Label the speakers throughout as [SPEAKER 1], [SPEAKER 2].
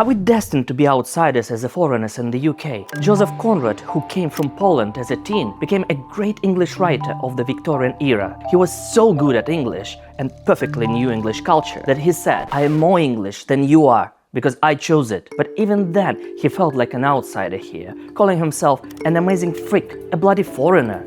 [SPEAKER 1] Are we destined to be outsiders as a foreigners in the UK? Joseph Conrad, who came from Poland as a teen, became a great English writer of the Victorian era. He was so good at English and perfectly knew English culture that he said, "I am more English than you are, because I chose it." But even then, he felt like an outsider here, calling himself an amazing freak, a bloody foreigner.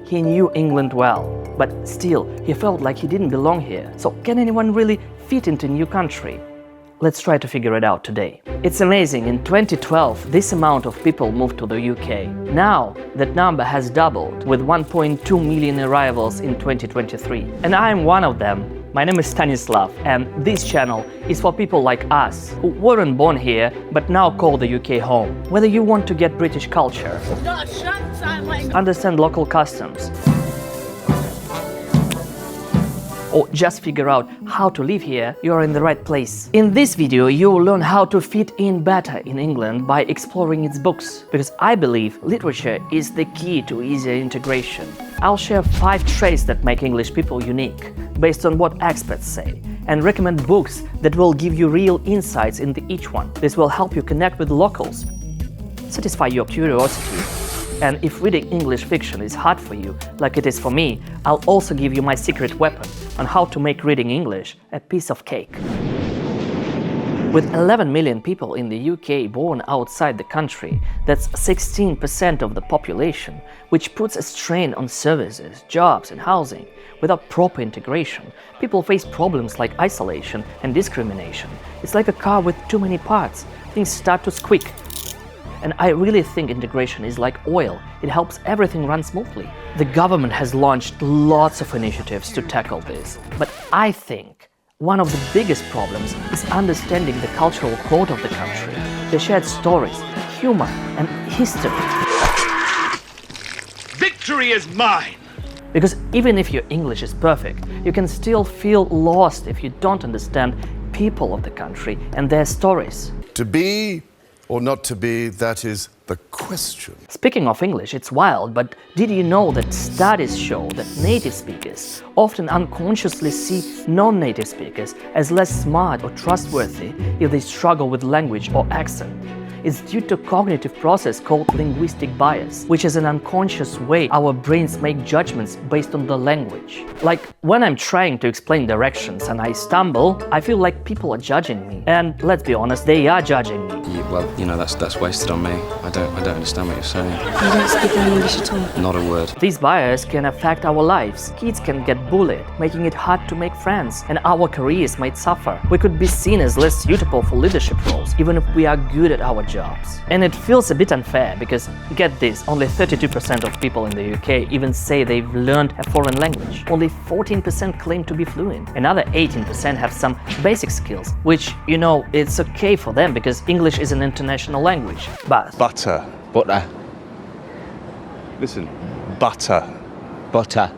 [SPEAKER 1] He knew England well, but still, he felt like he didn't belong here. So can anyone really fit into a new country? Let's try to figure it out today. It's amazing, in 2012, this amount of people moved to the UK. Now, that number has doubled, with 1.2 million arrivals in 2023. And I am one of them. My name is Stanislav, and this channel is for people like us, who weren't born here, but now call the UK home. Whether you want to get British culture, understand local customs, or just figure out how to live here, you are in the right place. In this video, you will learn how to fit in better in England by exploring its books, because I believe literature is the key to easier integration. I'll share 5 traits that make English people unique, based on what experts say, and recommend books that will give you real insights into each one. This will help you connect with locals, satisfy your curiosity, and if reading English fiction is hard for you, like it is for me, I'll also give you my secret weapon on how to make reading English a piece of cake. With 11 million people in the UK born outside the country, that's 16% of the population, which puts a strain on services, jobs and housing. Without proper integration, people face problems like isolation and discrimination. It's like a car with too many parts. Things start to squeak. And I really think integration is like oil. It helps everything run smoothly. The government has launched lots of initiatives to tackle this. But I think one of the biggest problems is understanding the cultural code of the country, the shared stories, humor and history.
[SPEAKER 2] Victory is mine!
[SPEAKER 1] Because even if your English is perfect, you can still feel lost if you don't understand people of the country and their stories.
[SPEAKER 3] To be or not to be, that is the question.
[SPEAKER 1] Speaking of English, it's wild, but did you know that studies show that native speakers often unconsciously see non-native speakers as less smart or trustworthy if they struggle with language or accent? It's due to a cognitive process called linguistic bias, which is an unconscious way our brains make judgments based on the language. Like when I'm trying to explain directions and I stumble, I feel like people are judging me. And let's be honest, they are judging me.
[SPEAKER 4] Well, you know, that's wasted on me. I don't understand what you're saying.
[SPEAKER 5] You don't speak any English at all?
[SPEAKER 4] Not a word.
[SPEAKER 1] These biases can affect our lives. Kids can get bullied, making it hard to make friends, and our careers might suffer. We could be seen as less suitable for leadership roles, even if we are good at our jobs. And it feels a bit unfair because, get this, only 32% of people in the UK even say they've learned a foreign language. Only 14% claim to be fluent. Another 18% have some basic skills, which, you know, it's okay for them because English is an international language. But
[SPEAKER 2] Butter.
[SPEAKER 6] Butter.
[SPEAKER 2] Listen, butter.
[SPEAKER 6] Butter.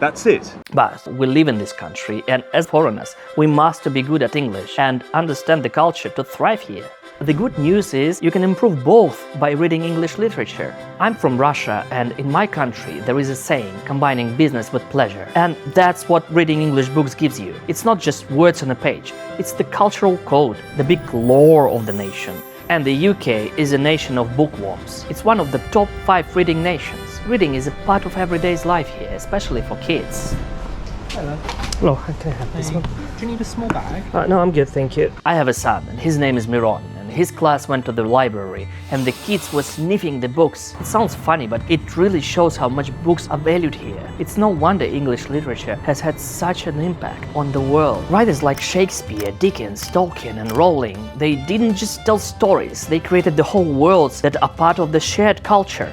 [SPEAKER 2] That's it.
[SPEAKER 1] But we live in this country, and as foreigners, we must be good at English and understand the culture to thrive here. The good news is you can improve both by reading English literature. I'm from Russia, and in my country there is a saying, combining business with pleasure. And that's what reading English books gives you. It's not just words on a page, it's the cultural code, the big lore of the nation. And the UK is a nation of bookworms. It's one of the top 5 reading nations. Reading is a part of everyday's life here, especially for kids.
[SPEAKER 7] Hello.
[SPEAKER 1] Oh, can I have this one?
[SPEAKER 7] Do you need a small bag?
[SPEAKER 1] No, I'm good, thank you. I have a son, and his name is Miron, and his class went to the library, and the kids were sniffing the books. It sounds funny, but it really shows how much books are valued here. It's no wonder English literature has had such an impact on the world. Writers like Shakespeare, Dickens, Tolkien, and Rowling, they didn't just tell stories, they created the whole worlds that are part of the shared culture.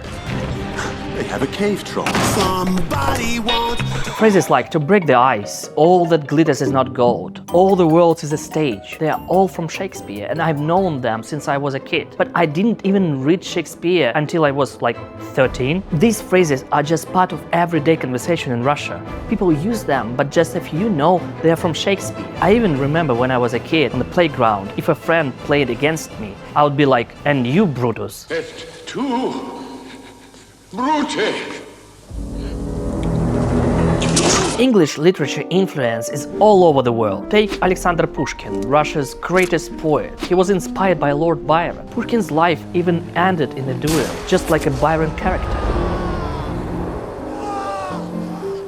[SPEAKER 8] They have a cave troll. Somebody wants...
[SPEAKER 1] Phrases like "to break the ice," "all that glitters is not gold," "all the world is a stage," they are all from Shakespeare, and I've known them since I was a kid. But I didn't even read Shakespeare until I was like 13. These phrases are just part of everyday conversation in Russia. People use them, but just if you know they are from Shakespeare. I even remember when I was a kid on the playground, if a friend played against me, I would be like, "And you, Brutus."
[SPEAKER 8] Et tu, Brute!
[SPEAKER 1] English literature influence is all over the world. Take Alexander Pushkin, Russia's greatest poet. He was inspired by Lord Byron. Pushkin's life even ended in a duel, just like a Byron character.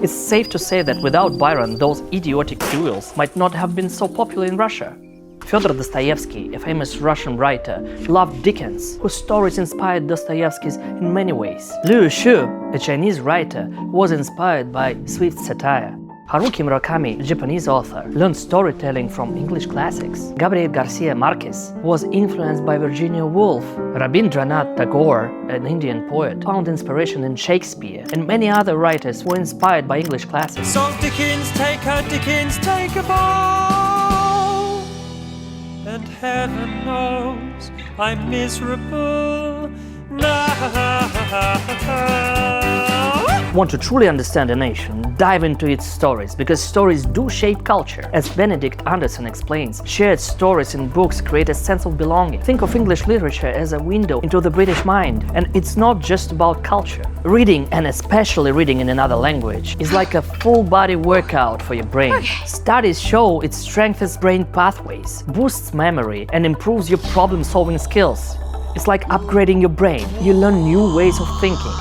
[SPEAKER 1] It's safe to say that without Byron, those idiotic duels might not have been so popular in Russia. Fyodor Dostoevsky, a famous Russian writer, loved Dickens, whose stories inspired Dostoevsky's in many ways. Liu Xu, a Chinese writer, was inspired by Swift's satire. Haruki Murakami, a Japanese author, learned storytelling from English classics. Gabriel Garcia Marquez was influenced by Virginia Woolf. Rabindranath Tagore, an Indian poet, found inspiration in Shakespeare, and many other writers were inspired by English classics.
[SPEAKER 6] So Dickens, take a bow. And heaven knows I'm miserable now.
[SPEAKER 1] Want to truly understand a nation? Dive into its stories, because stories do shape culture. As Benedict Anderson explains, shared stories in books create a sense of belonging. Think of English literature as a window into the British mind, and it's not just about culture. Reading, and especially reading in another language, is like a full-body workout for your brain. Studies show it strengthens brain pathways, boosts memory, and improves your problem-solving skills. It's like upgrading your brain. You learn new ways of thinking.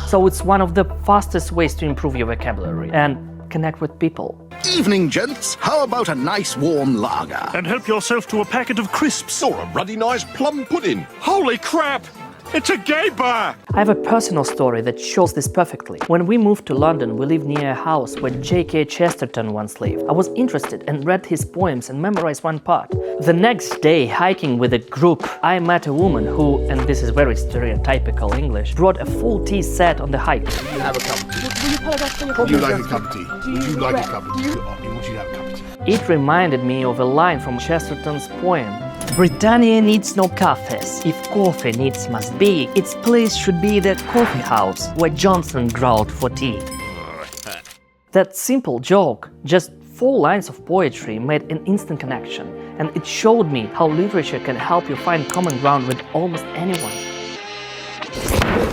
[SPEAKER 1] So it's one of the fastest ways to improve your vocabulary and connect with people.
[SPEAKER 8] Evening, gents. How about a nice warm lager?
[SPEAKER 2] And help yourself to a packet of crisps.
[SPEAKER 9] Or a ruddy nice plum pudding.
[SPEAKER 2] Holy crap! It's a gay bar!
[SPEAKER 1] I have a personal story that shows this perfectly. When we moved to London, we lived near a house where J.K. Chesterton once lived. I was interested and read his poems and memorized one part. The next day, hiking with a group, I met a woman who, and this is very stereotypical English, brought a full tea set on the hike.
[SPEAKER 3] Do you have a cup of tea? Would you like a cup of tea? Would you like a cup of tea? Would you have a cup of tea?
[SPEAKER 1] It reminded me of a line from Chesterton's poem. Britannia needs no cafes. If coffee needs must be, its place should be the coffee house where Johnson growled for tea. That simple joke, just 4 lines of poetry, made an instant connection, and it showed me how literature can help you find common ground with almost anyone.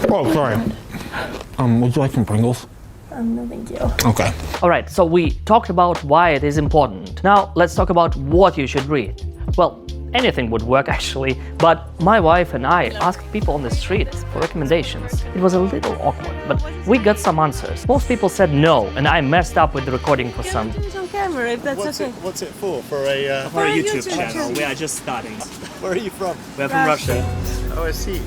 [SPEAKER 10] Oh, sorry. Would you like some Pringles?
[SPEAKER 5] No, thank you.
[SPEAKER 10] Okay.
[SPEAKER 1] Alright, so we talked about why it is important. Now let's talk about what you should read. Well, anything would work actually, but my wife and I asked people on the street for recommendations. It was a little awkward, but we got some answers. Most people said no, and I messed up with the recording for some.
[SPEAKER 5] It's on camera, if that's okay.
[SPEAKER 2] What's it for? For a
[SPEAKER 5] YouTube channel.
[SPEAKER 7] We are just starting.
[SPEAKER 2] Where are you from?
[SPEAKER 7] We're from Russia.
[SPEAKER 2] Oh, I see.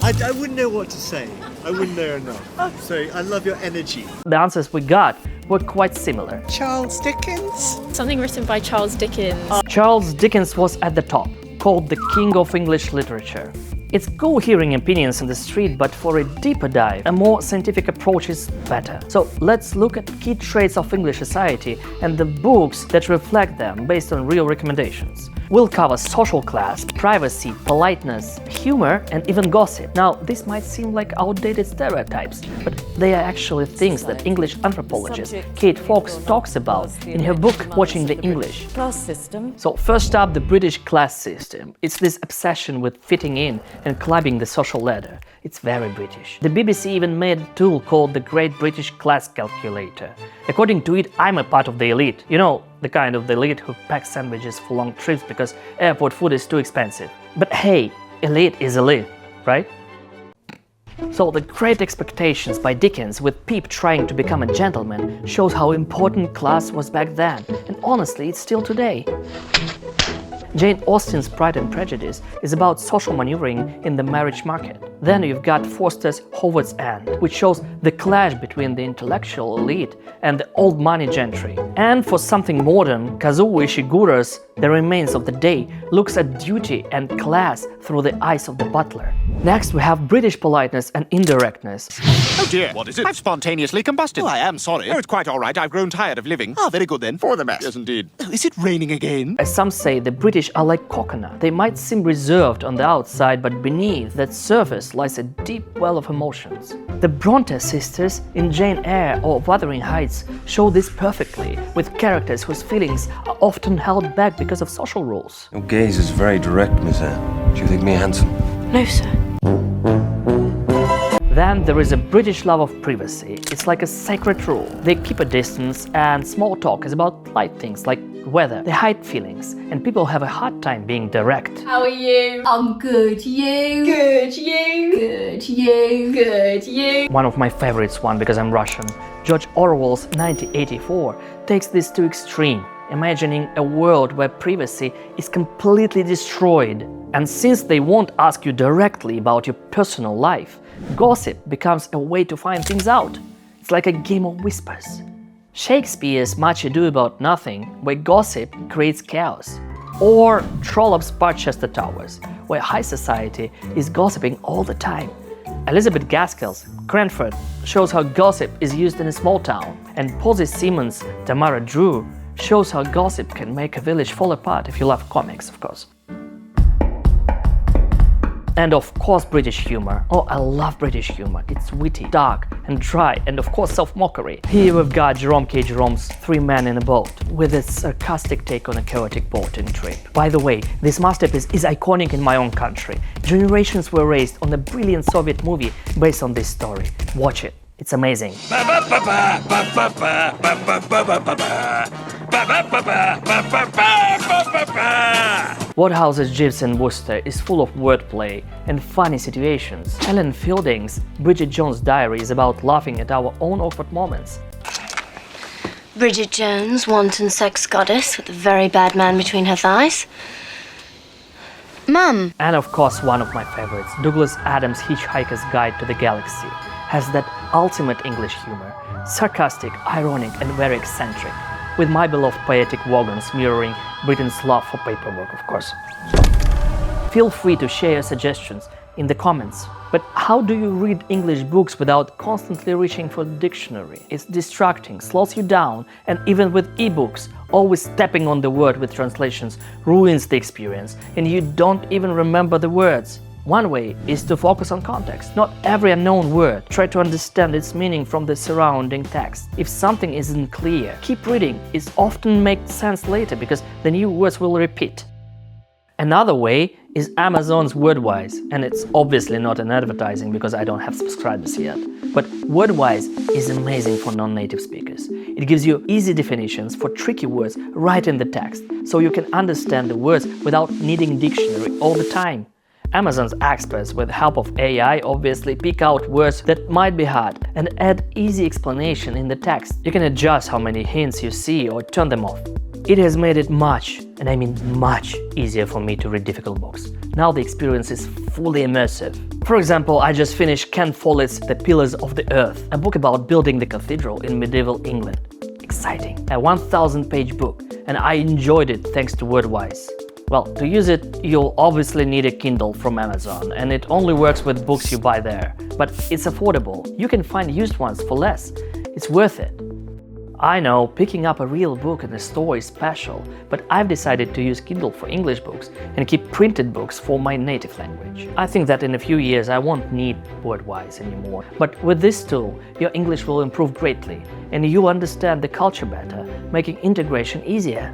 [SPEAKER 2] I wouldn't know what to say. I wouldn't know enough. So I love your energy.
[SPEAKER 1] The answers we got were quite similar.
[SPEAKER 11] Charles Dickens?
[SPEAKER 5] Something written by Charles Dickens.
[SPEAKER 1] Charles Dickens was at the top, called the king of English literature. It's cool hearing opinions in the street, but for a deeper dive, a more scientific approach is better. So let's look at key traits of English society and the books that reflect them based on real recommendations. We'll cover social class, privacy, politeness, humor, and even gossip. Now, this might seem like outdated stereotypes, but they are actually things that English anthropologist Kate Fox talks about in her book Watching the English.
[SPEAKER 11] Class system.
[SPEAKER 1] So first up, the British class system. It's this obsession with fitting in and climbing the social ladder. It's very British. The BBC even made a tool called the Great British Class Calculator. According to it, I'm a part of the elite. You know, the kind of the elite who pack sandwiches for long trips because airport food is too expensive. But hey, elite is elite, right? So the Great Expectations by Dickens, with Pip trying to become a gentleman, shows how important class was back then, and honestly, it's still today. Jane Austen's Pride and Prejudice is about social maneuvering in the marriage market. Then you've got Forster's Howards End, which shows the clash between the intellectual elite and the old money gentry. And for something modern, Kazuo Ishigura's The Remains of the Day looks at duty and class through the eyes of the butler. Next, we have British politeness and indirectness.
[SPEAKER 9] Oh dear, what is it? I've spontaneously combusted.
[SPEAKER 8] Oh, I am sorry.
[SPEAKER 9] Oh, it's quite all right. I've grown tired of living.
[SPEAKER 8] Ah, very good then.
[SPEAKER 9] For the best. Yes, indeed.
[SPEAKER 8] Oh, is it raining again?
[SPEAKER 1] As some say, the British are like coconut. They might seem reserved on the outside, but beneath that surface lies a deep well of emotions. The Bronte sisters in Jane Eyre or Wuthering Heights show this perfectly, with characters whose feelings are often held back because of social rules.
[SPEAKER 12] Your gaze is very direct, Miss Eyre. Do you think me handsome?
[SPEAKER 5] No, sir.
[SPEAKER 1] Then there is a British love of privacy. It's like a sacred rule. They keep a distance, and small talk is about light things like weather. They hide feelings, and people have a hard time being direct.
[SPEAKER 12] How are you? I'm good. You? Good. You? Good. You? Good. You?
[SPEAKER 1] One of my favorites one because I'm Russian. George Orwell's 1984 takes this to extreme, imagining a world where privacy is completely destroyed. And since they won't ask you directly about your personal life, gossip becomes a way to find things out. It's like a game of whispers. Shakespeare's Much Ado About Nothing, where gossip creates chaos. Or Trollope's Barchester Towers, where high society is gossiping all the time. Elizabeth Gaskell's Cranford shows how gossip is used in a small town. And Posey Simmons' Tamara Drew shows how gossip can make a village fall apart if you love comics, of course. And of course British humor. Oh, I love British humor. It's witty, dark and dry, and of course self-mockery. Here we've got Jerome K. Jerome's Three Men in a Boat, with its sarcastic take on a chaotic boating trip. By the way, this masterpiece is iconic in my own country. Generations were raised on a brilliant Soviet movie based on this story. Watch it. It's amazing. Wodehouse's Jeeves and Wooster is full of wordplay and funny situations. Helen Fielding's Bridget Jones' Diary is about laughing at our own awkward moments.
[SPEAKER 13] Bridget Jones, wanton sex goddess with a very bad man between her thighs. Mum!
[SPEAKER 1] And of course one of my favorites, Douglas Adams' Hitchhiker's Guide to the Galaxy, has that ultimate English humor, sarcastic, ironic and very eccentric, with my beloved poetic wagons mirroring Britain's love for paperwork, of course. Feel free to share your suggestions in the comments. But how do you read English books without constantly reaching for the dictionary? It's distracting, slows you down, and even with ebooks, always tapping on the word with translations ruins the experience, and you don't even remember the words. One way is to focus on context. Not every unknown word. Try to understand its meaning from the surrounding text. If something isn't clear, keep reading. It often makes sense later because the new words will repeat. Another way is Amazon's Wordwise, and it's obviously not an advertising because I don't have subscribers yet. But Wordwise is amazing for non-native speakers. It gives you easy definitions for tricky words right in the text, so you can understand the words without needing dictionary all the time. Amazon's experts, with help of AI, obviously pick out words that might be hard and add easy explanation in the text. You can adjust how many hints you see or turn them off. It has made it much, and I mean much, easier for me to read difficult books. Now the experience is fully immersive. For example, I just finished Ken Follett's The Pillars of the Earth, a book about building the cathedral in medieval England. Exciting. A 1000-page book, and I enjoyed it thanks to Wordwise. Well, to use it, you'll obviously need a Kindle from Amazon, and it only works with books you buy there. But it's affordable. You can find used ones for less. It's worth it. I know, picking up a real book in a store is special, but I've decided to use Kindle for English books and keep printed books for my native language. I think that in a few years I won't need Wordwise anymore. But with this tool, your English will improve greatly, and you'll understand the culture better, making integration easier.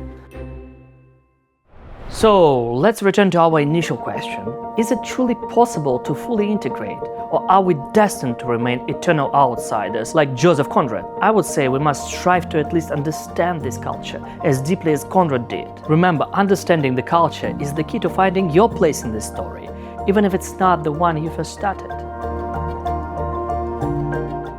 [SPEAKER 1] So, let's return to our initial question. Is it truly possible to fully integrate, or are we destined to remain eternal outsiders like Joseph Conrad? I would say we must strive to at least understand this culture as deeply as Conrad did. Remember, understanding the culture is the key to finding your place in this story, even if it's not the one you first started.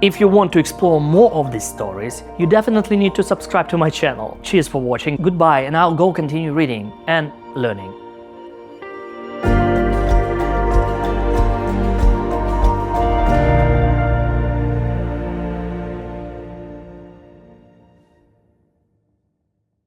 [SPEAKER 1] If you want to explore more of these stories, you definitely need to subscribe to my channel. Cheers for watching, goodbye, and I'll go continue reading and learning.